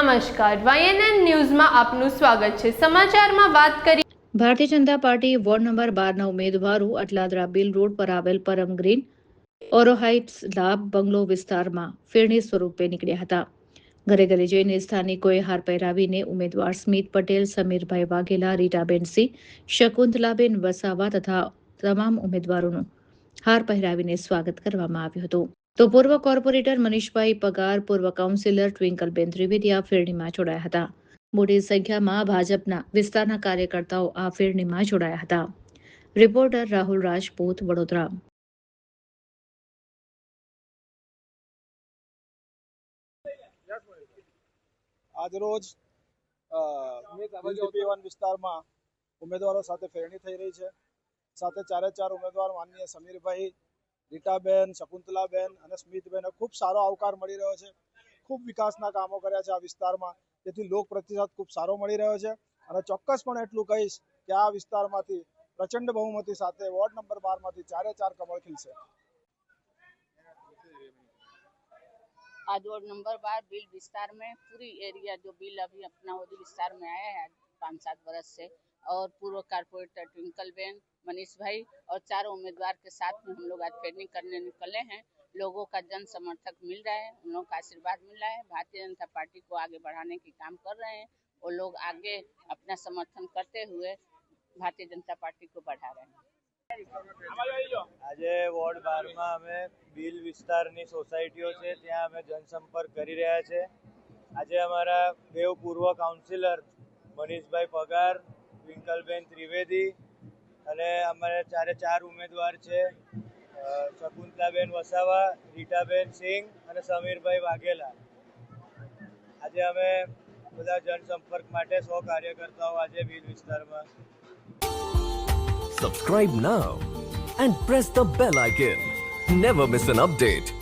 નમસ્કાર, YNN ન્યૂઝમાં આપનું સ્વાગત છે। સમાચારમાં વાત કરી Bharatiya Janata party ward number 12ના ઉમેદવારો અટલાદરા બિલ રોડ પર આવેલ પરમ ગ્રીન ઓરોહાઇટ્સ લાભ બંગલો વિસ્તારમાં ફેરણી સ્વરૂપે નીકળ્યા હતા। ઘરે ઘરે જઈને સ્થાનિકોએ હાર પહેરાવીને ઉમેદવાર સ્મિત પટેલ, સમીરભાઈ વાઘેલા, રીટાબેન સિંહ, શકુંતલાબેન વસાવા તથા તમામ ઉમેદવારોનું હાર પહેરાવીને સ્વાગત કરવામાં આવ્યું હતું। તો પૂર્વ કોર્પોરેટર મનીષભાઈ પગાર, પૂર્વ કાઉન્સિલર ટ્વિંકલબેન ત્રિવેદી આ ફેરણીમાં જોડાયા હતા। મોટી સંખ્યામાં ભાજપના વિસ્તારના કાર્યકર્તાઓ આ ફેરણીમાં જોડાયા હતા। રિપોર્ટર રાહુલ રાજપૂત, વડોદરા। આજરોજ બીપીવન વિસ્તારમાં ઉમેદવારો સાથે ફેરણી થઈ રહી છે। સાથે ચારે ચાર ઉમેદવાર માનનીય સમીરભાઈ, રીટાબેન, શકુંતલાબેન અને સ્મિતબેન ખૂબ સારો આવકાર મળી રહ્યો છે। ખૂબ વિકાસના કામો કર્યા છે આ વિસ્તારમાં, જેથી લોક પ્રતિસાદ ખૂબ સારો મળી રહ્યો છે। અને ચોક્કસપણે એટલું કહીશ કે આ વિસ્તારમાંથી પ્રચંડ બહુમતી સાથે વોર્ડ નંબર 12માંથી ચારે ચાર કમળ ખીલશે। आज वार्ड नंबर 12 बिल विस्तार में पूरी एरिया जो बिल अभी अपना वो विस्तार में आया है 5-7 वर्ष से, और पूर्व कारपोरेटर ट्विंकलबेन, मनीष भाई और चारों उम्मीदवार के साथ में हम लोग आज ट्रेनिंग करने निकले हैं। लोगों का जन समर्थक मिल रहा है, उन लोगों का आशीर्वाद मिल रहा है। भारतीय जनता पार्टी को आगे बढ़ाने की काम कर रहे हैं। वो लोग आगे अपना समर्थन करते हुए भारतीय जनता पार्टी को बढ़ा रहे हैं। આજે વોર્ડ 12માં અમે બિલ વિસ્તારની સોસાયટીઓ છે ત્યાં અમે જનસંપર્ક કરી રહ્યા છે। આજે અમારા બે પૂર્વ કાઉન્સિલર મનીષભાઈ પગાર, ટ્વિંકલબેન ત્રિવેદી અને અમારા ચારે ચાર ઉમેદવાર છે શકુંતલાબેન વસાવા, રીટાબેન સિંહ અને સમીરભાઈ વાઘેલા। આજે અમે બધા જનસંપર્ક માટે 100 કાર્યકર્તાઓ આજે બિલ વિસ્તારમાં। Subscribe now and press the bell icon. Never miss an update.